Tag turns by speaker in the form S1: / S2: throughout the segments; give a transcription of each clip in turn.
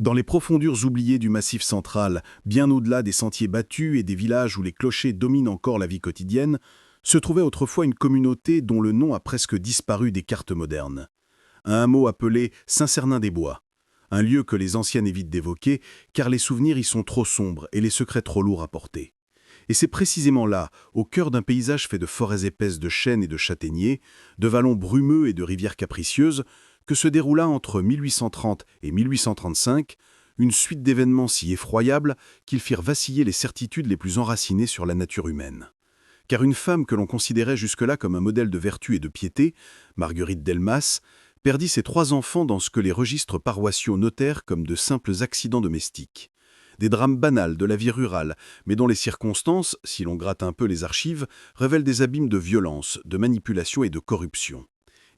S1: Dans les profondeurs oubliées du Massif central, bien au-delà des sentiers battus et des villages où les clochers dominent encore la vie quotidienne, se trouvait autrefois une communauté dont le nom a presque disparu des cartes modernes. Un hameau appelé Saint-Cernin-des-Bois. Un lieu que les anciens évitent d'évoquer, car les souvenirs y sont trop sombres et les secrets trop lourds à porter. Et c'est précisément là, au cœur d'un paysage fait de forêts épaisses de chênes et de châtaigniers, de vallons brumeux et de rivières capricieuses, que se déroula entre 1830 et 1835 une suite d'événements si effroyables qu'ils firent vaciller les certitudes les plus enracinées sur la nature humaine. Car une femme que l'on considérait jusque-là comme un modèle de vertu et de piété, Marguerite Delmas, perdit ses 3 enfants dans ce que les registres paroissiaux notèrent comme de simples accidents domestiques. Des drames banals de la vie rurale, mais dont les circonstances, si l'on gratte un peu les archives, révèlent des abîmes de violence, de manipulation et de corruption.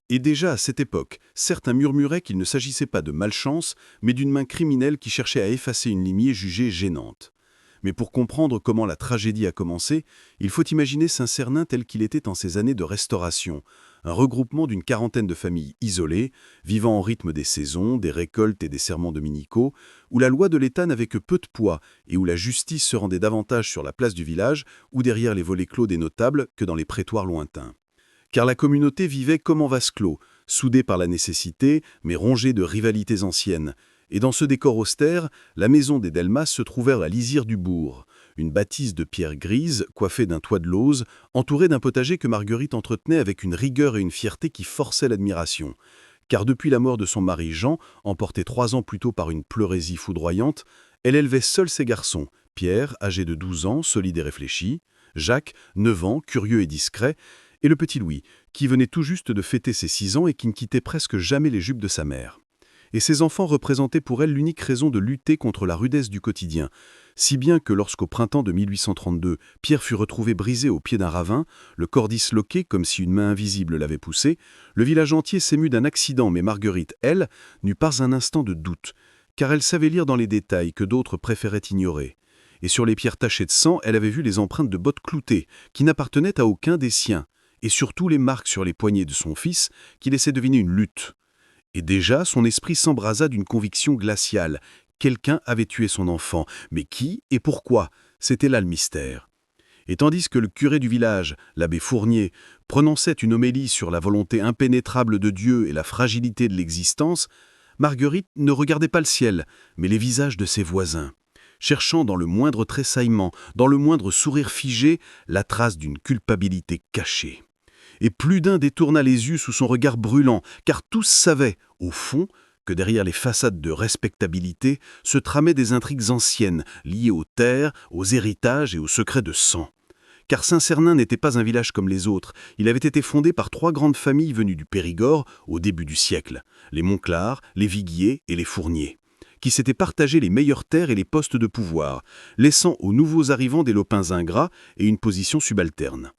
S1: Et déjà à cette époque, certains murmuraient qu'il ne s'agissait pas de malchance, mais d'une main criminelle qui cherchait à effacer une lignée jugée gênante. Mais pour comprendre comment la tragédie a commencé, il faut imaginer Saint-Cernin tel qu'il était en ces années de restauration, un regroupement d'une quarantaine de familles isolées, vivant au rythme des saisons, des récoltes et des serments dominicaux, où la loi de l'État n'avait que peu de poids et où la justice se rendait davantage sur la place du village ou derrière les volets clos des notables que dans les prétoires lointains. Car la communauté vivait comme en vase clos, soudée par la nécessité, mais rongée de rivalités anciennes. Et dans ce décor austère, la maison des Delmas se trouvait à la lisière du bourg, une bâtisse de pierre grise, coiffée d'un toit de lauze, entourée d'un potager que Marguerite entretenait avec une rigueur et une fierté qui forçaient l'admiration. Car depuis la mort de son mari Jean, emporté 3 ans plus tôt par une pleurésie foudroyante, elle élevait seule ses garçons, Pierre, âgé de 12 ans, solide et réfléchi, Jacques, 9 ans, curieux et discret, et le petit Louis, qui venait tout juste de fêter ses 6 ans et qui ne quittait presque jamais les jupes de sa mère. Et ses enfants représentaient pour elle l'unique raison de lutter contre la rudesse du quotidien, si bien que lorsqu'au printemps de 1832, Pierre fut retrouvé brisé au pied d'un ravin, le corps disloqué comme si une main invisible l'avait poussé, le village entier s'émut d'un accident, mais Marguerite, elle, n'eut pas un instant de doute, car elle savait lire dans les détails que d'autres préféraient ignorer. Et sur les pierres tachées de sang, elle avait vu les empreintes de bottes cloutées, qui n'appartenaient à aucun des siens, et surtout les marques sur les poignets de son fils, qui laissaient deviner une lutte. Et déjà, son esprit s'embrasa d'une conviction glaciale. Quelqu'un avait tué son enfant, mais qui et pourquoi? C'était là le mystère. Et tandis que le curé du village, l'abbé Fournier, prononçait une homélie sur la volonté impénétrable de Dieu et la fragilité de l'existence, Marguerite ne regardait pas le ciel, mais les visages de ses voisins, cherchant dans le moindre tressaillement, dans le moindre sourire figé, la trace d'une culpabilité cachée. Et plus d'un détourna les yeux sous son regard brûlant, car tous savaient, au fond, que derrière les façades de respectabilité se tramaient des intrigues anciennes, liées aux terres, aux héritages et aux secrets de sang. Car Saint-Cernin n'était pas un village comme les autres, il avait été fondé par 3 grandes familles venues du Périgord au début du siècle, les Monclar, les Viguier et les Fournier, qui s'étaient partagé les meilleures terres et les postes de pouvoir, laissant aux nouveaux arrivants des lopins ingrats et une position subalterne.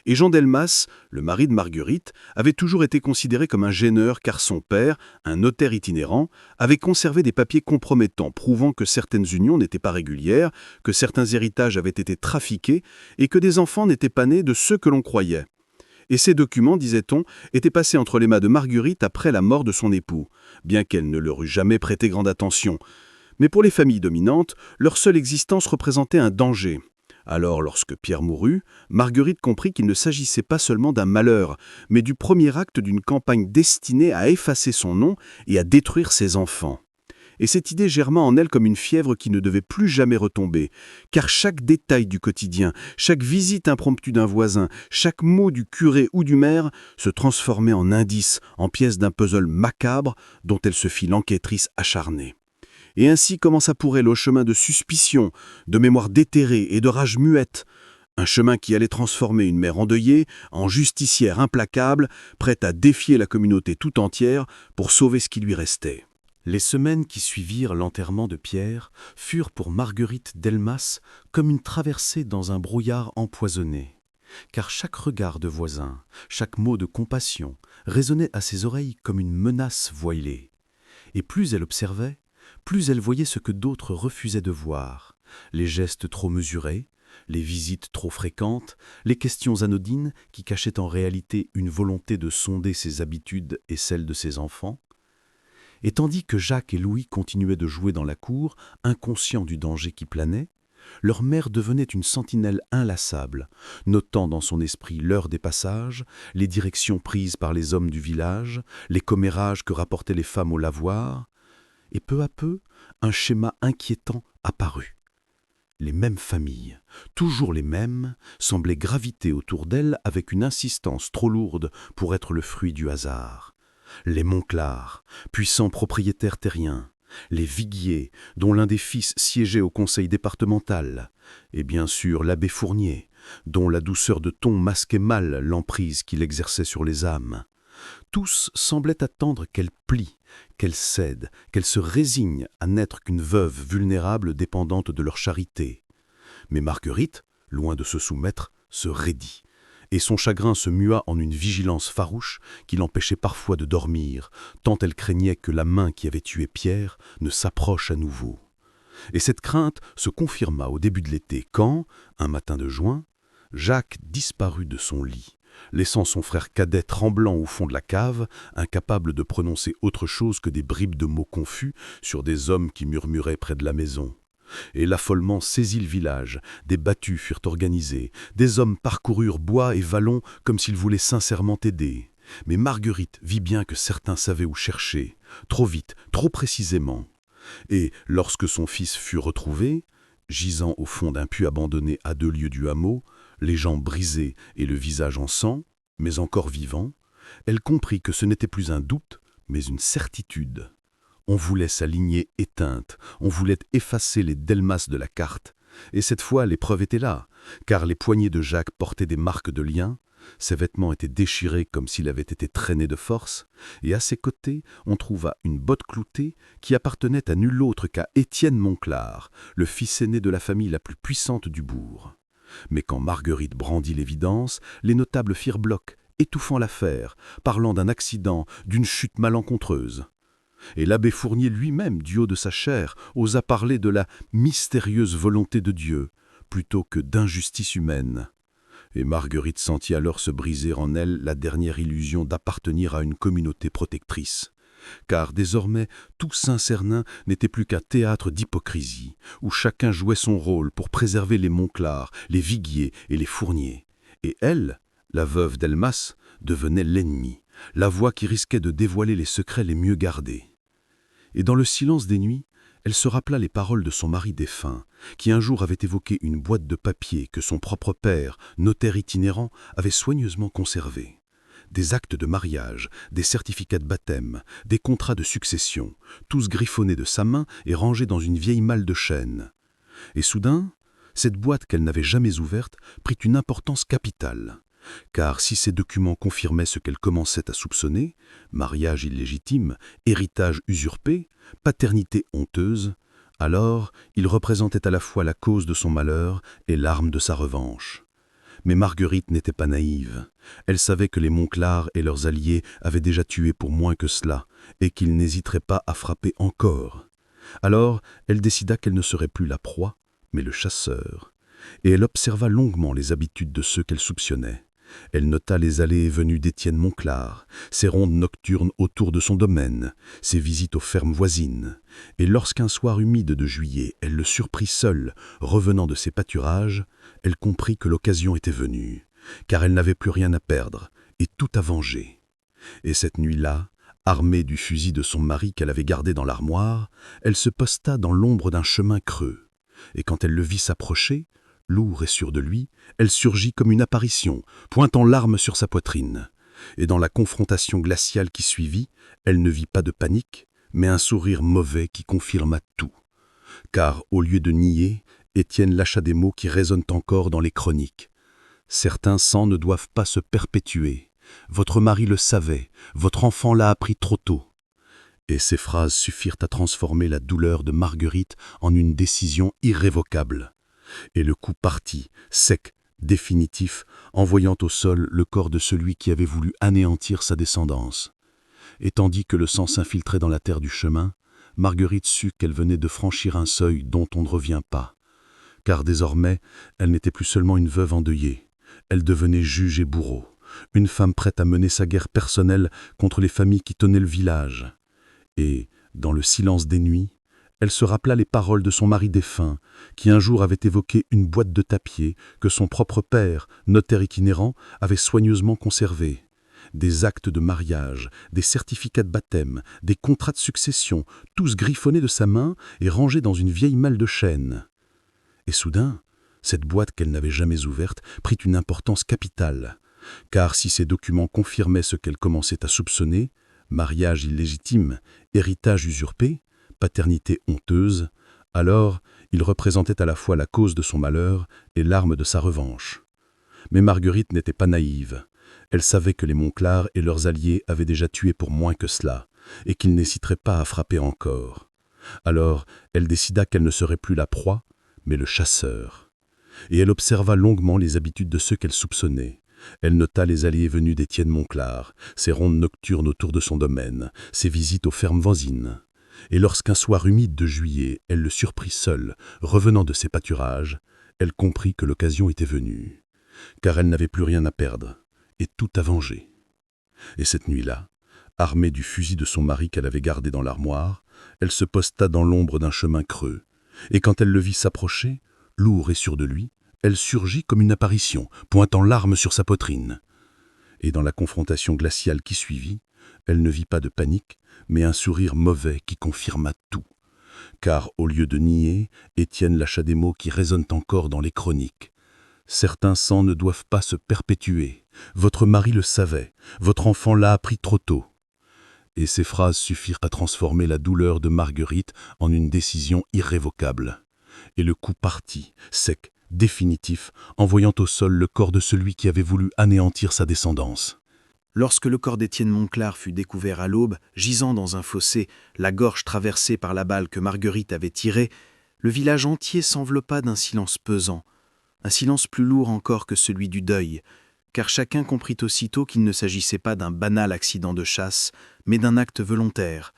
S1: Et Jean Delmas, le mari de Marguerite, avait toujours été considéré comme un gêneur car son père, un notaire itinérant, avait conservé des papiers compromettants prouvant que certaines unions n'étaient pas régulières, que certains héritages avaient été trafiqués et que des enfants n'étaient pas nés de ceux que l'on croyait. Et ces documents, disait-on, étaient passés entre les mains de Marguerite après la mort de son époux, bien qu'elle ne leur eût jamais prêté grande attention. Mais pour les familles dominantes, leur seule existence représentait un danger. Alors, lorsque Pierre mourut, Marguerite comprit qu'il ne s'agissait pas seulement d'un malheur, mais du premier acte d'une campagne destinée à effacer son nom et à détruire ses enfants. Et cette idée germa en elle comme une fièvre qui ne devait plus jamais retomber, car chaque détail du quotidien, chaque visite impromptue d'un voisin, chaque mot du curé ou du maire se transformait en indice, en pièce d'un puzzle macabre dont elle se fit l'enquêtrice acharnée. Et ainsi commença pour elle au chemin de suspicion, de mémoire déterrée et de rage muette, un chemin qui allait transformer une mère endeuillée en justicière implacable, prête à défier la communauté tout entière pour sauver ce qui lui restait. Les semaines qui suivirent l'enterrement de Pierre furent pour Marguerite Delmas comme une traversée dans un brouillard empoisonné, car chaque regard de voisin, chaque mot de compassion résonnait à ses oreilles comme une menace voilée. Et plus elle observait, plus elle voyait ce que d'autres refusaient de voir, les gestes trop mesurés, les visites trop fréquentes, les questions anodines qui cachaient en réalité une volonté de sonder ses habitudes et celles de ses enfants. Et tandis que Jacques et Louis continuaient de jouer dans la cour, inconscients du danger qui planait, leur mère devenait une sentinelle inlassable, notant dans son esprit l'heure des passages, les directions prises par les hommes du village, les commérages que rapportaient les femmes au lavoir, et peu à peu, un schéma inquiétant apparut. Les mêmes familles, toujours les mêmes, semblaient graviter autour d'elle avec une insistance trop lourde pour être le fruit du hasard. Les Monclar, puissants propriétaires terriens, les Viguier, dont l'un des fils siégeait au conseil départemental, et bien sûr l'abbé Fournier, dont la douceur de ton masquait mal l'emprise qu'il exerçait sur les âmes. Tous semblaient attendre qu'elle plie, qu'elle cède, qu'elle se résigne à n'être qu'une veuve vulnérable dépendante de leur charité. Mais Marguerite, loin de se soumettre, se raidit, et son chagrin se mua en une vigilance farouche qui l'empêchait parfois de dormir, tant elle craignait que la main qui avait tué Pierre ne s'approche à nouveau. Et cette crainte se confirma au début de l'été quand, un matin de juin, Jacques disparut de son lit, laissant son frère cadet tremblant au fond de la cave, incapable de prononcer autre chose que des bribes de mots confus sur des hommes qui murmuraient près de la maison. Et l'affolement saisit le village, des battues furent organisées, des hommes parcoururent bois et vallons comme s'ils voulaient sincèrement aider. Mais Marguerite vit bien que certains savaient où chercher, trop vite, trop précisément. Et lorsque son fils fut retrouvé, gisant au fond d'un puits abandonné à 2 lieues du hameau, les jambes brisées et le visage en sang, mais encore vivant, elle comprit que ce n'était plus un doute, mais une certitude. On voulait sa lignée éteinte, on voulait effacer les Delmas de la carte. Et cette fois, l'épreuve était là, car les poignets de Jacques portaient des marques de lien, ses vêtements étaient déchirés comme s'il avait été traîné de force, et à ses côtés, on trouva une botte cloutée qui appartenait à nul autre qu'à Étienne Monclar, le fils aîné de la famille la plus puissante du bourg. Mais quand Marguerite brandit l'évidence, les notables firent bloc, étouffant l'affaire, parlant d'un accident, d'une chute malencontreuse. Et l'abbé Fournier lui-même, du haut de sa chair, osa parler de la mystérieuse volonté de Dieu, plutôt que d'injustice humaine. Et Marguerite sentit alors se briser en elle la dernière illusion d'appartenir à une communauté protectrice. Car désormais, tout Saint-Cernin n'était plus qu'un théâtre d'hypocrisie, où chacun jouait son rôle pour préserver les Monclar, les Viguier et les Fournier. Et elle, la veuve Delmas, devenait l'ennemie, la voix qui risquait de dévoiler les secrets les mieux gardés. Et dans le silence des nuits, elle se rappela les paroles de son mari défunt, qui un jour avait évoqué une boîte de papier que son propre père, notaire itinérant, avait soigneusement conservée. Des actes de mariage, des certificats de baptême, des contrats de succession, tous griffonnés de sa main et rangés dans une vieille malle de chêne. Et soudain, cette boîte qu'elle n'avait jamais ouverte prit une importance capitale. Car si ces documents confirmaient ce qu'elle commençait à soupçonner, mariage illégitime, héritage usurpé, paternité honteuse, alors ils représentaient à la fois la cause de son malheur et l'arme de sa revanche. Mais Marguerite n'était pas naïve. Elle savait que les Monclar et leurs alliés avaient déjà tué pour moins que cela, et qu'ils n'hésiteraient pas à frapper encore. Alors, elle décida qu'elle ne serait plus la proie, mais le chasseur. Et elle observa longuement les habitudes de ceux qu'elle soupçonnait. Elle nota les allées et venues d'Étienne Monclar, ses rondes nocturnes autour de son domaine, ses visites aux fermes voisines. Et lorsqu'un soir humide de juillet, elle le surprit seul, revenant de ses pâturages, elle comprit que l'occasion était venue, car elle n'avait plus rien à perdre et tout à venger. Et cette nuit-là, armée du fusil de son mari qu'elle avait gardé dans l'armoire, elle se posta dans l'ombre d'un chemin creux. Et quand elle le vit s'approcher, lourd et sûr de lui, elle surgit comme une apparition, pointant l'arme sur sa poitrine. Et dans la confrontation glaciale qui suivit, elle ne vit pas de panique, mais un sourire mauvais qui confirma tout. Car, au lieu de nier, Étienne lâcha des mots qui résonnent encore dans les chroniques. « Certains sangs ne doivent pas se perpétuer. Votre mari le savait, votre enfant l'a appris trop tôt. » Et ces phrases suffirent à transformer la douleur de Marguerite en une décision irrévocable. Et le coup partit, sec, définitif, envoyant au sol le corps de celui qui avait voulu anéantir sa descendance. Et tandis que le sang s'infiltrait dans la terre du chemin, Marguerite sut qu'elle venait de franchir un seuil dont on ne revient pas. Car désormais, elle n'était plus seulement une veuve endeuillée. Elle devenait juge et bourreau, une femme prête à mener sa guerre personnelle contre les familles qui tenaient le village.
S2: Et, dans le silence des nuits, elle se rappela les paroles de son mari défunt, qui un jour avait évoqué une boîte de tapier que son propre père, notaire itinérant, avait soigneusement conservée. Des actes de mariage, des certificats de baptême, des contrats de succession, tous griffonnés de sa main et rangés dans une vieille malle de chêne. Et soudain, cette boîte qu'elle n'avait jamais ouverte prit une importance capitale, car si ces documents confirmaient ce qu'elle commençait à soupçonner, mariage illégitime, héritage usurpé, paternité honteuse, alors ils représentaient à la fois la cause de son malheur et l'arme de sa revanche. Mais Marguerite n'était pas naïve. Elle savait que les Monclar et leurs alliés avaient déjà tué pour moins que cela, et qu'ils n'hésiteraient pas à frapper encore. Alors, elle décida qu'elle ne serait plus la proie, mais le chasseur. Et elle observa longuement les habitudes de ceux qu'elle soupçonnait. Elle nota les allées et venues d'Étienne Monclar, ses rondes nocturnes autour de son domaine, ses visites aux fermes voisines. Et lorsqu'un soir humide de juillet, elle le surprit seul, revenant de ses pâturages, elle comprit que l'occasion était venue, car elle n'avait plus rien à perdre, et tout à venger. Et cette nuit-là, armée du fusil de son mari qu'elle avait gardé dans l'armoire, elle se posta dans l'ombre d'un chemin creux, et quand elle le vit s'approcher, lourd et sûr de lui, elle surgit comme une apparition, pointant l'arme sur sa poitrine. Et dans la confrontation glaciale qui suivit, elle ne vit pas de panique, mais un sourire mauvais qui confirma tout. Car, au lieu de nier, Étienne lâcha des mots qui résonnent encore dans les chroniques. « Certains sangs ne doivent pas se perpétuer. Votre mari le savait. Votre enfant l'a appris trop tôt. » Et ces phrases suffirent à transformer la douleur de Marguerite en une décision irrévocable. Et le coup partit, sec, définitif, envoyant au sol le corps de celui qui avait voulu anéantir sa descendance.
S1: Lorsque le corps d'Étienne Monclar fut découvert à l'aube, gisant dans un fossé, la gorge traversée par la balle que Marguerite avait tirée, le village entier s'enveloppa d'un silence pesant, un silence plus lourd encore que celui du deuil, car chacun comprit aussitôt qu'il ne s'agissait pas d'un banal accident de chasse, mais d'un acte volontaire.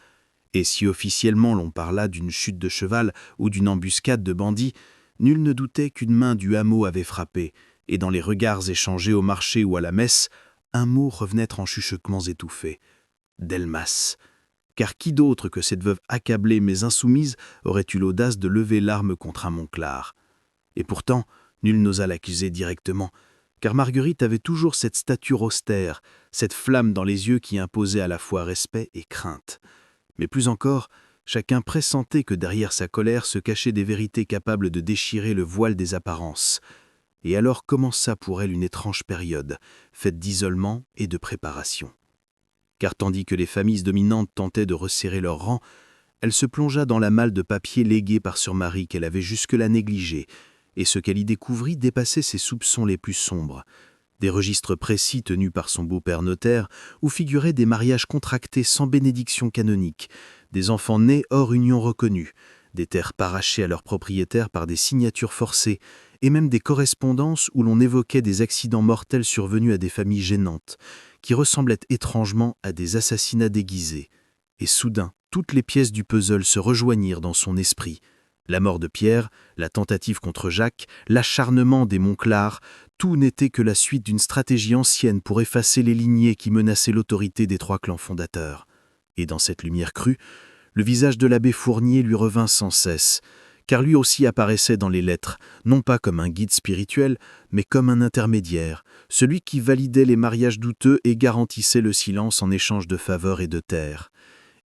S1: Et si officiellement l'on parla d'une chute de cheval ou d'une embuscade de bandits, nul ne doutait qu'une main du hameau avait frappé, et dans les regards échangés au marché ou à la messe, un mot revenait en chuchotements étouffés. Delmas. Car qui d'autre que cette veuve accablée mais insoumise aurait eu l'audace de lever l'arme contre un Monclar? Et pourtant, nul n'osa l'accuser directement, car Marguerite avait toujours cette stature austère, cette flamme dans les yeux qui imposait à la fois respect et crainte. Mais plus encore, chacun pressentait que derrière sa colère se cachaient des vérités capables de déchirer le voile des apparences. Et alors commença pour elle une étrange période, faite d'isolement et de préparation. Car tandis que les familles dominantes tentaient de resserrer leurs rangs, elle se plongea dans la malle de papier léguée par son mari qu'elle avait jusque-là négligée, et ce qu'elle y découvrit dépassait ses soupçons les plus sombres. Des registres précis tenus par son beau-père notaire, où figuraient des mariages contractés sans bénédiction canonique, des enfants nés hors union reconnue, des terres parachées à leurs propriétaires par des signatures forcées, et même des correspondances où l'on évoquait des accidents mortels survenus à des familles gênantes, qui ressemblaient étrangement à des assassinats déguisés. Et soudain, toutes les pièces du puzzle se rejoignirent dans son esprit. La mort de Pierre, la tentative contre Jacques, l'acharnement des Monclar, tout n'était que la suite d'une stratégie ancienne pour effacer les lignées qui menaçaient l'autorité des trois clans fondateurs. Et dans cette lumière crue, le visage de l'abbé Fournier lui revint sans cesse, car lui aussi apparaissait dans les lettres, non pas comme un guide spirituel, mais comme un intermédiaire, celui qui validait les mariages douteux et garantissait le silence en échange de faveurs et de terres.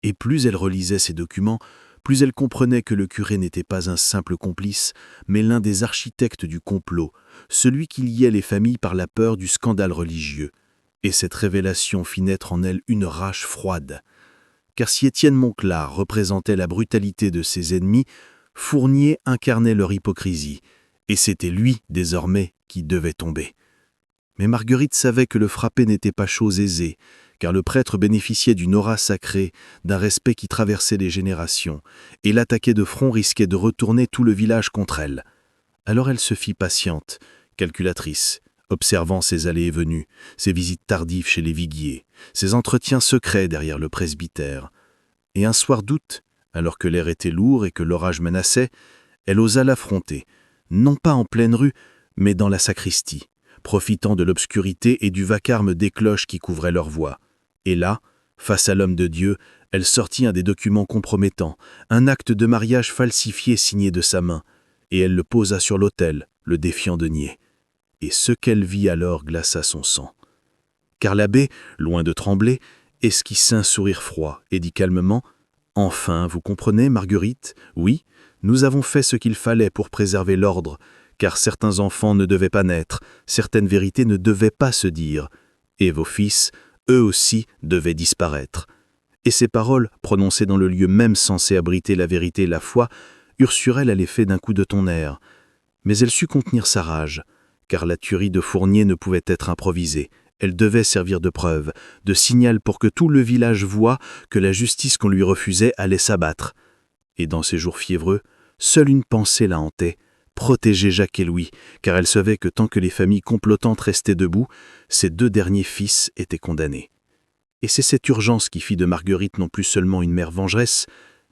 S1: Et plus elle relisait ces documents, plus elle comprenait que le curé n'était pas un simple complice, mais l'un des architectes du complot, celui qui liait les familles par la peur du scandale religieux. Et cette révélation fit naître en elle une rage froide. Car si Étienne Monclar représentait la brutalité de ses ennemis, Fournier incarnait leur hypocrisie, et c'était lui, désormais, qui devait tomber. Mais Marguerite savait que le frapper n'était pas chose aisée, car le prêtre bénéficiait d'une aura sacrée, d'un respect qui traversait les générations, et l'attaquer de front risquait de retourner tout le village contre elle. Alors elle se fit patiente, calculatrice, observant ses allées et venues, ses visites tardives chez les viguiers, ses entretiens secrets derrière le presbytère. Et un soir d'août, alors que l'air était lourd et que l'orage menaçait, elle osa l'affronter, non pas en pleine rue, mais dans la sacristie, profitant de l'obscurité et du vacarme des cloches qui couvraient leur voie. Et là, face à l'homme de Dieu, Elle sortit un des documents compromettants, un acte de mariage falsifié signé de sa main, et elle le posa sur l'autel, le défiant de nier. Et ce qu'elle vit alors glaça son sang. Car l'abbé, loin de trembler, esquissa un sourire froid et dit calmement « Enfin, vous comprenez, Marguerite, oui, nous avons fait ce qu'il fallait pour préserver l'ordre, car certains enfants ne devaient pas naître, certaines vérités ne devaient pas se dire, et vos fils, eux aussi, devaient disparaître. » Et ces paroles, prononcées dans le lieu même censé abriter la vérité et la foi, eurent sur elle l'effet d'un coup de tonnerre. Mais elle sut contenir sa rage, car la tuerie de Fournier ne pouvait être improvisée. Elle devait servir de preuve, de signal pour que tout le village voie que la justice qu'on lui refusait allait s'abattre. Et dans ces jours fiévreux, seule une pensée la hantait, protéger Jacques et Louis, car elle savait que tant que les familles complotantes restaient debout, ses 2 derniers fils étaient condamnés. Et c'est cette urgence qui fit de Marguerite non plus seulement une mère vengeresse,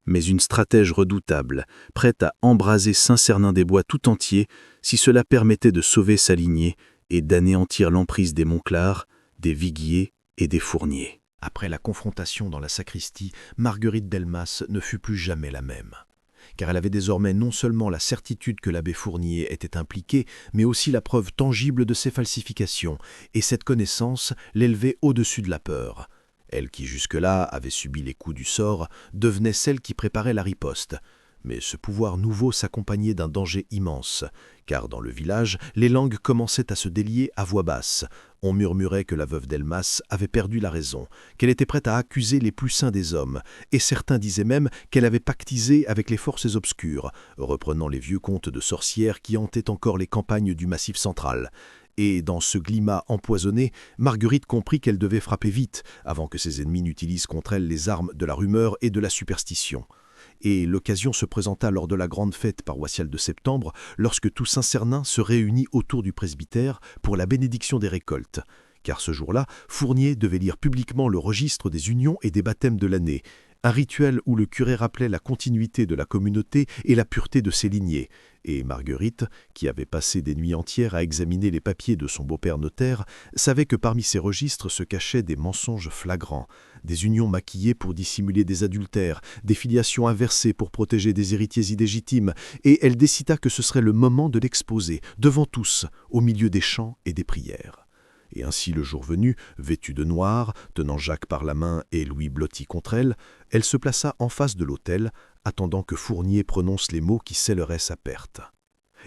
S1: mais une stratège redoutable, prête à embraser Saint-Cernin-des-Bois tout entier si cela permettait de sauver sa lignée et d'anéantir l'emprise des Monclar, des Viguier et des Fournier.
S3: Après la confrontation dans la sacristie, Marguerite Delmas ne fut plus jamais la même. Car elle avait désormais non seulement la certitude que l'abbé Fournier était impliqué, mais aussi la preuve tangible de ses falsifications, et cette connaissance l'élevait au-dessus de la peur. Elle qui jusque-là avait subi les coups du sort, devenait celle qui préparait la riposte. Mais ce pouvoir nouveau s'accompagnait d'un danger immense, car dans le village, les langues commençaient à se délier à voix basse. On murmurait que la veuve Delmas avait perdu la raison, qu'elle était prête à accuser les plus saints des hommes, et certains disaient même qu'elle avait pactisé avec les forces obscures, reprenant les vieux contes de sorcières qui hantaient encore les campagnes du Massif central. Et dans ce climat empoisonné, Marguerite comprit qu'elle devait frapper vite, avant que ses ennemis n'utilisent contre elle les armes de la rumeur et de la superstition. Et l'occasion se présenta lors de la grande fête paroissiale de septembre, lorsque tout Saint-Cernin se réunit autour du presbytère pour la bénédiction des récoltes. Car ce jour-là, Fournier devait lire publiquement le registre des unions et des baptêmes de l'année, un rituel où le curé rappelait la continuité de la communauté et la pureté de ses lignées. Et Marguerite, qui avait passé des nuits entières à examiner les papiers de son beau-père notaire, savait que parmi ces registres se cachaient des mensonges flagrants, des unions maquillées pour dissimuler des adultères, des filiations inversées pour protéger des héritiers illégitimes, et elle décida que ce serait le moment de l'exposer, devant tous, au milieu des chants et des prières. Et ainsi le jour venu, vêtue de noir, tenant Jacques par la main et Louis blotti contre elle, elle se plaça en face de l'autel, attendant que Fournier prononce les mots qui scelleraient sa perte.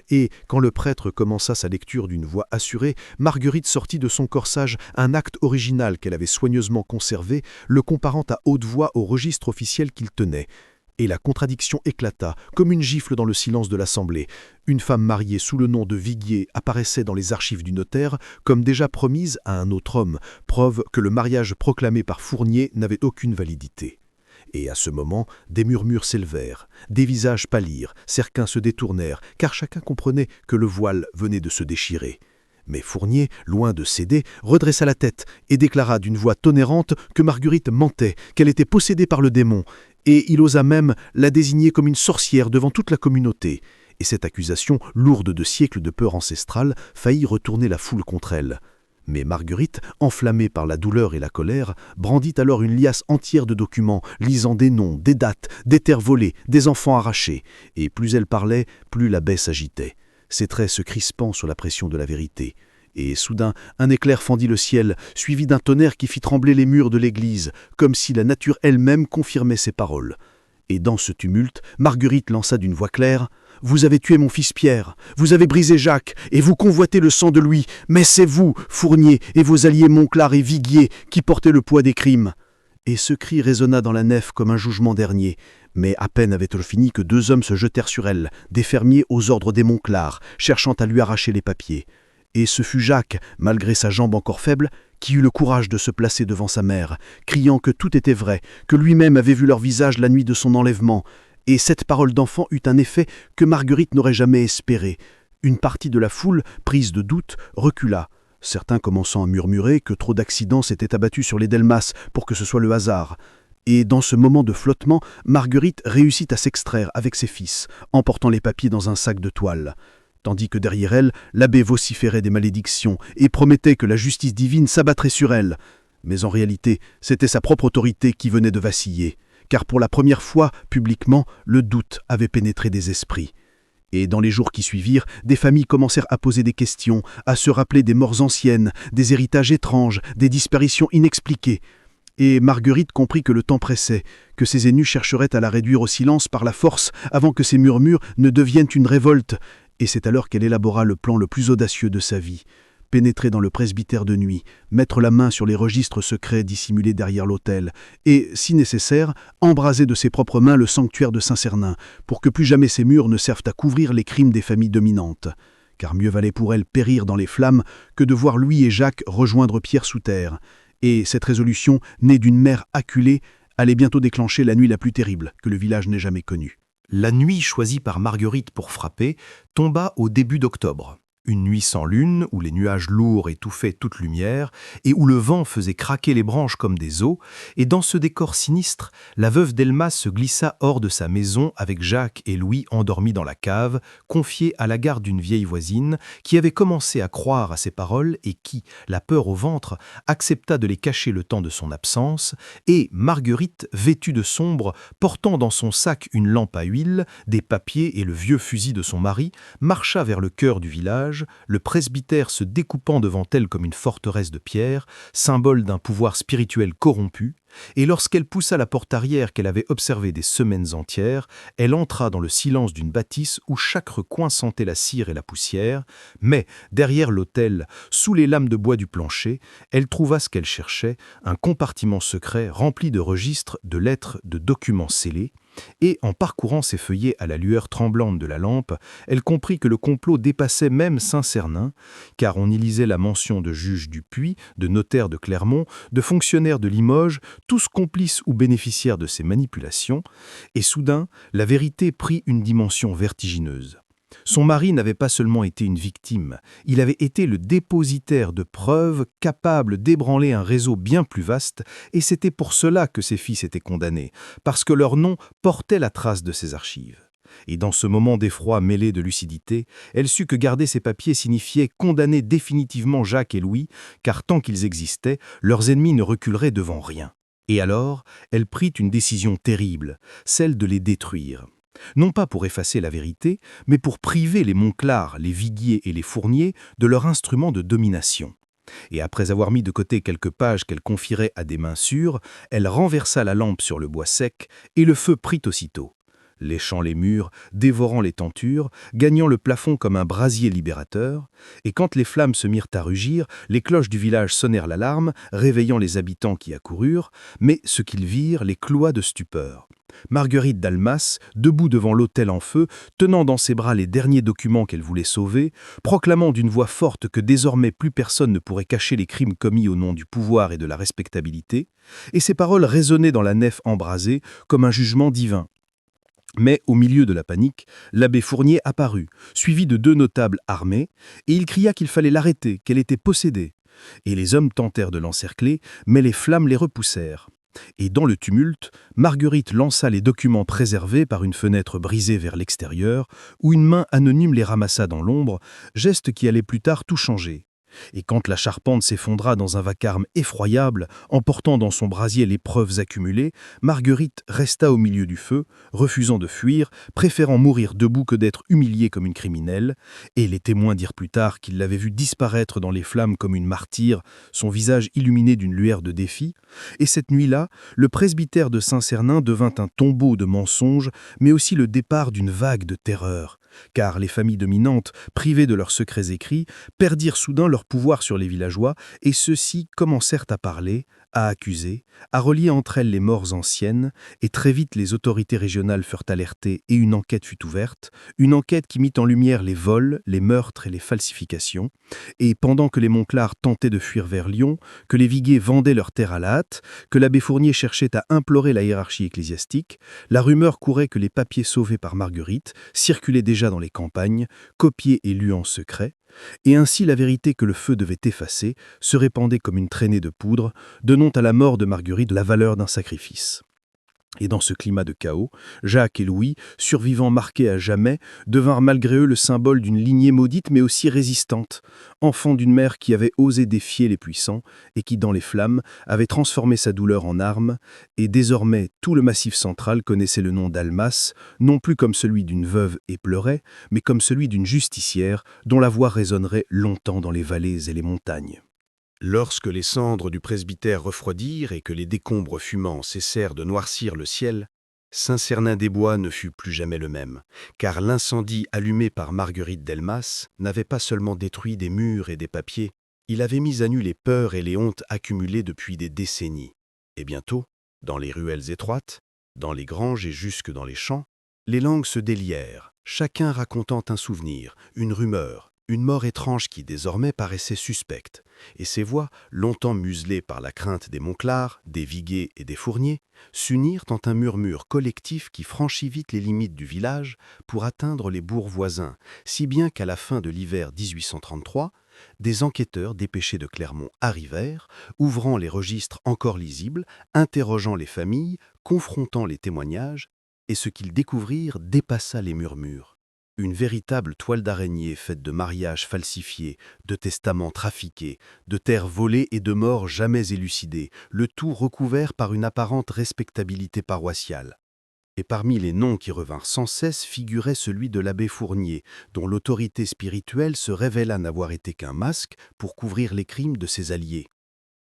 S3: Et, quand le prêtre commença sa lecture d'une voix assurée, Marguerite sortit de son corsage un acte original qu'elle avait soigneusement conservé, le comparant à haute voix au registre officiel qu'il tenait. Et la contradiction éclata, comme une gifle dans le silence de l'assemblée. Une femme mariée sous le nom de Viguier apparaissait dans les archives du notaire comme déjà promise à un autre homme, preuve que le mariage proclamé par Fournier n'avait aucune validité. Et à ce moment, des murmures s'élevèrent, des visages pâlirent, certains se détournèrent, car chacun comprenait que le voile venait de se déchirer. Mais Fournier, loin de céder, redressa la tête et déclara d'une voix tonnerrante que Marguerite mentait, qu'elle était possédée par le démon, et il osa même la désigner comme une sorcière devant toute la communauté. Et cette accusation, lourde de siècles de peur ancestrale, faillit retourner la foule contre elle. Mais Marguerite, enflammée par la douleur et la colère, brandit alors une liasse entière de documents, lisant des noms, des dates, des terres volées, des enfants arrachés. Et plus elle parlait, plus la baie s'agitait, ses traits se crispant sous la pression de la vérité. Et soudain, un éclair fendit le ciel, suivi d'un tonnerre qui fit trembler les murs de l'église, comme si la nature elle-même confirmait ses paroles. Et dans ce tumulte, Marguerite lança d'une voix claire « Vous avez tué mon fils Pierre, vous avez brisé Jacques, et vous convoitez le sang de Louis, mais c'est vous, Fournier, et vos alliés Monclar et Viguier, qui portez le poids des crimes. » Et ce cri résonna dans la nef comme un jugement dernier. Mais à peine avait-elle fini que 2 hommes se jetèrent sur elle, des fermiers aux ordres des Monclar, cherchant à lui arracher les papiers. Et ce fut Jacques, malgré sa jambe encore faible, qui eut le courage de se placer devant sa mère, criant que tout était vrai, que lui-même avait vu leur visage la nuit de son enlèvement. Et cette parole d'enfant eut un effet que Marguerite n'aurait jamais espéré. Une partie de la foule, prise de doute, recula, certains commençant à murmurer que trop d'accidents s'étaient abattus sur les Delmas pour que ce soit le hasard. Et dans ce moment de flottement, Marguerite réussit à s'extraire avec ses fils, emportant les papiers dans un sac de toile. Tandis que derrière elle, l'abbé vociférait des malédictions et promettait que la justice divine s'abattrait sur elle.
S1: Mais en réalité, c'était sa propre autorité qui venait de vaciller, car pour la première fois, publiquement, le doute avait pénétré des esprits. Et dans les jours qui suivirent, des familles commencèrent à poser des questions, à se rappeler des morts anciennes, des héritages étranges, des disparitions inexpliquées. Et Marguerite comprit que le temps pressait, que ses ennemis chercheraient à la réduire au silence par la force avant que ses murmures ne deviennent une révolte. Et c'est alors qu'elle élabora le plan le plus audacieux de sa vie. Pénétrer dans le presbytère de nuit, mettre la main sur les registres secrets dissimulés derrière l'autel, et, si nécessaire, embraser de ses propres mains le sanctuaire de Saint-Cernin, pour que plus jamais ces murs ne servent à couvrir les crimes des familles dominantes. Car mieux valait pour elle périr dans les flammes que de voir Louis et Jacques rejoindre Pierre sous terre. Et cette résolution, née d'une mère acculée, allait bientôt déclencher la nuit la plus terrible que le village n'ait jamais connue.
S3: La nuit choisie par Marguerite pour frapper tomba au début d'octobre. Une nuit sans lune, où les nuages lourds étouffaient toute lumière, et où le vent faisait craquer les branches comme des os, et dans ce décor sinistre, la veuve Delmas se glissa hors de sa maison avec Jacques et Louis endormis dans la cave, confiés à la garde d'une vieille voisine, qui avait commencé à croire à ses paroles et qui, la peur au ventre, accepta de les cacher le temps de son absence, et Marguerite, vêtue de sombre, portant dans son sac une lampe à huile, des papiers et le vieux fusil de son mari, marcha vers le cœur du village, le presbytère se découpant devant elle comme une forteresse de pierre, symbole d'un pouvoir spirituel corrompu, et lorsqu'elle poussa la porte arrière qu'elle avait observée des semaines entières, elle entra dans le silence d'une bâtisse où chaque recoin sentait la cire et la poussière, mais derrière l'autel, sous les lames de bois du plancher, elle trouva ce qu'elle cherchait, un compartiment secret rempli de registres, de lettres, de documents scellés, et en parcourant ces feuillets à la lueur tremblante de la lampe, elle comprit que le complot dépassait même Saint-Cernin, car on y lisait la mention de juges du Puy, de notaires de Clermont, de fonctionnaires de Limoges, tous complices ou bénéficiaires de ces manipulations, et soudain, la vérité prit une dimension vertigineuse. Son mari n'avait pas seulement été une victime, il avait été le dépositaire de preuves capables d'ébranler un réseau bien plus vaste, et c'était pour cela que ses fils étaient condamnés, parce que leur nom portait la trace de ces archives. Et dans ce moment d'effroi mêlé de lucidité, elle sut que garder ces papiers signifiait condamner définitivement Jacques et Louis, car tant qu'ils existaient, leurs ennemis ne reculeraient devant rien. Et alors, elle prit une décision terrible, celle de les détruire. Non pas pour effacer la vérité, mais pour priver les Monclar, les Viguier et les Fournier de leur instrument de domination. Et après avoir mis de côté quelques pages qu'elle confierait à des mains sûres, elle renversa la lampe sur le bois sec, et le feu prit aussitôt. Léchant les murs, dévorant les tentures, gagnant le plafond comme un brasier libérateur, et quand les flammes se mirent à rugir, les cloches du village sonnèrent l'alarme, réveillant les habitants qui accoururent, mais ce qu'ils virent les cloua de stupeur. Marguerite Dalmas, debout devant l'autel en feu, tenant dans ses bras les derniers documents qu'elle voulait sauver, proclamant d'une voix forte que désormais plus personne ne pourrait cacher les crimes commis au nom du pouvoir et de la respectabilité, et ces paroles résonnaient dans la nef embrasée comme un jugement divin. Mais, au milieu de la panique, l'abbé Fournier apparut, suivi de 2 notables armés, et il cria qu'il fallait l'arrêter, qu'elle était possédée. Et les hommes tentèrent de l'encercler, mais les flammes les repoussèrent. Et dans le tumulte, Marguerite lança les documents préservés par une fenêtre brisée vers l'extérieur, où une main anonyme les ramassa dans l'ombre, geste qui allait plus tard tout changer. Et quand la charpente s'effondra dans un vacarme effroyable, emportant dans son brasier les preuves accumulées, Marguerite resta au milieu du feu, refusant de fuir, préférant mourir debout que d'être humiliée comme une criminelle, et les témoins dirent plus tard qu'ils l'avaient vue disparaître dans les flammes comme une martyre, son visage illuminé d'une lueur de défi, et cette nuit-là, le presbytère de Saint-Cernin devint un tombeau de mensonges, mais aussi le départ d'une vague de terreur. Car les familles dominantes, privées de leurs secrets écrits, perdirent soudain leur pouvoir sur les villageois, et ceux-ci commencèrent à parler, à accuser, à relier entre elles les morts anciennes, et très vite les autorités régionales furent alertées et une enquête fut ouverte, une enquête qui mit en lumière les vols, les meurtres et les falsifications, et pendant que les Monclar tentaient de fuir vers Lyon, que les Viguier vendaient leurs terres à la hâte, que l'abbé Fournier cherchait à implorer la hiérarchie ecclésiastique, la rumeur courait que les papiers sauvés par Marguerite circulaient déjà dans les campagnes, copiés et lus en secret, et ainsi la vérité que le feu devait effacer se répandait comme une traînée de poudre, donnant à la mort de Marguerite la valeur d'un sacrifice. Et dans ce climat de chaos, Jacques et Louis, survivants marqués à jamais, devinrent malgré eux le symbole d'une lignée maudite mais aussi résistante, enfants d'une mère qui avait osé défier les puissants et qui, dans les flammes, avait transformé sa douleur en arme, et désormais tout le Massif central connaissait le nom d'Almas, non plus comme celui d'une veuve éplorée, mais comme celui d'une justicière dont la voix résonnerait longtemps dans les vallées et les montagnes.
S1: Lorsque les cendres du presbytère refroidirent et que les décombres fumants cessèrent de noircir le ciel, Saint-Cernin-des-Bois ne fut plus jamais le même, car l'incendie allumé par Marguerite Delmas n'avait pas seulement détruit des murs et des papiers, il avait mis à nu les peurs et les hontes accumulées depuis des décennies. Et bientôt, dans les ruelles étroites, dans les granges et jusque dans les champs, les langues se délièrent, chacun racontant un souvenir, une rumeur, une mort étrange qui désormais paraissait suspecte, et ces voix, longtemps muselées par la crainte des Monclar, des Viguier et des Fournier, s'unirent en un murmure collectif qui franchit vite les limites du village pour atteindre les bourgs voisins, si bien qu'à la fin de l'hiver 1833, des enquêteurs dépêchés de Clermont arrivèrent, ouvrant les registres encore lisibles, interrogeant les familles, confrontant les témoignages, et ce qu'ils découvrirent dépassa les murmures. Une véritable toile d'araignée faite de mariages falsifiés, de testaments trafiqués, de terres volées et de morts jamais élucidées, le tout recouvert par une apparente respectabilité paroissiale. Et parmi les noms qui revinrent sans cesse figurait celui de l'abbé Fournier, dont l'autorité spirituelle se révéla n'avoir été qu'un masque pour couvrir les crimes de ses alliés.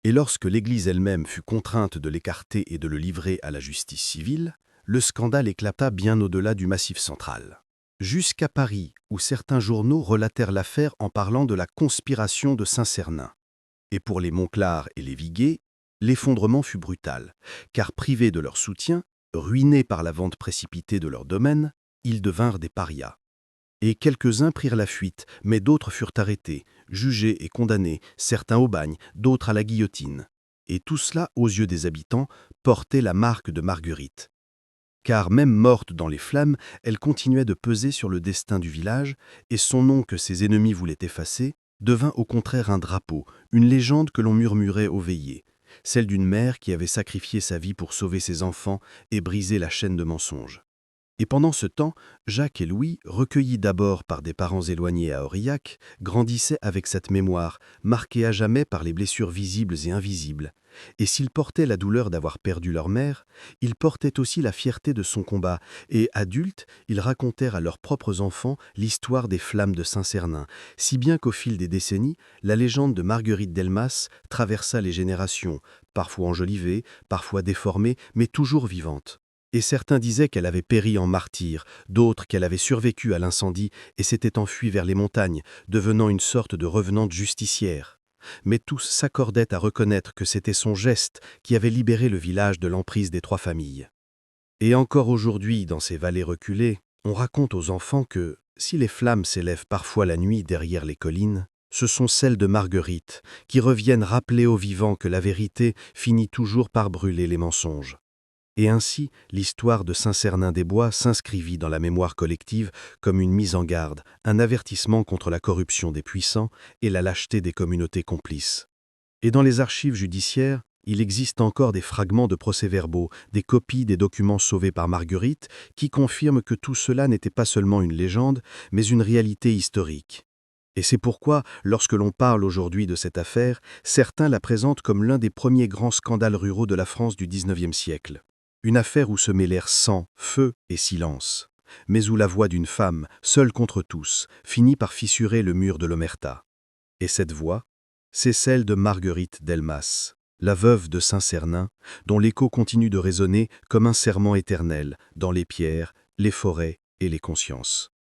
S1: Et lorsque l'Église elle-même fut contrainte de l'écarter et de le livrer à la justice civile, le scandale éclata bien au-delà du Massif central. Jusqu'à Paris, où certains journaux relatèrent l'affaire en parlant de la conspiration de Saint-Cernin. Et pour les Monclar et les Viguier, l'effondrement fut brutal, car privés de leur soutien, ruinés par la vente précipitée de leur domaine, ils devinrent des parias. Et quelques-uns prirent la fuite, mais d'autres furent arrêtés, jugés et condamnés, certains au bagne, d'autres à la guillotine. Et tout cela, aux yeux des habitants, portait la marque de Marguerite. Car même morte dans les flammes, elle continuait de peser sur le destin du village, et son nom que ses ennemis voulaient effacer devint au contraire un drapeau, une légende que l'on murmurait aux veillées, celle d'une mère qui avait sacrifié sa vie pour sauver ses enfants et briser la chaîne de mensonges. Et pendant ce temps, Jacques et Louis, recueillis d'abord par des parents éloignés à Aurillac, grandissaient avec cette mémoire, marquée à jamais par les blessures visibles et invisibles. Et s'ils portaient la douleur d'avoir perdu leur mère, ils portaient aussi la fierté de son combat, et, adultes, ils racontèrent à leurs propres enfants l'histoire des flammes de Saint-Cernin, si bien qu'au fil des décennies, la légende de Marguerite Delmas traversa les générations, parfois enjolivée, parfois déformée, mais toujours vivante. Et certains disaient qu'elle avait péri en martyre, d'autres qu'elle avait survécu à l'incendie et s'était enfuie vers les montagnes, devenant une sorte de revenante justicière. Mais tous s'accordaient à reconnaître que c'était son geste qui avait libéré le village de l'emprise des trois familles. Et encore aujourd'hui, dans ces vallées reculées, on raconte aux enfants que, si les flammes s'élèvent parfois la nuit derrière les collines, ce sont celles de Marguerite qui reviennent rappeler aux vivants que la vérité finit toujours par brûler les mensonges. Et ainsi, l'histoire de Saint-Cernin-des-Bois s'inscrivit dans la mémoire collective comme une mise en garde, un avertissement contre la corruption des puissants et la lâcheté des communautés complices. Et dans les archives judiciaires, il existe encore des fragments de procès-verbaux, des copies des documents sauvés par Marguerite, qui confirment que tout cela n'était pas seulement une légende, mais une réalité historique. Et c'est pourquoi, lorsque l'on parle aujourd'hui de cette affaire, certains la présentent comme l'un des premiers grands scandales ruraux de la France du XIXe siècle. Une affaire où se mêlèrent sang, feu et silence, mais où la voix d'une femme, seule contre tous, finit par fissurer le mur de l'omerta. Et cette voix, c'est celle de Marguerite Delmas, la veuve de Saint-Cernin, dont l'écho continue de résonner comme un serment éternel dans les pierres, les forêts et les consciences.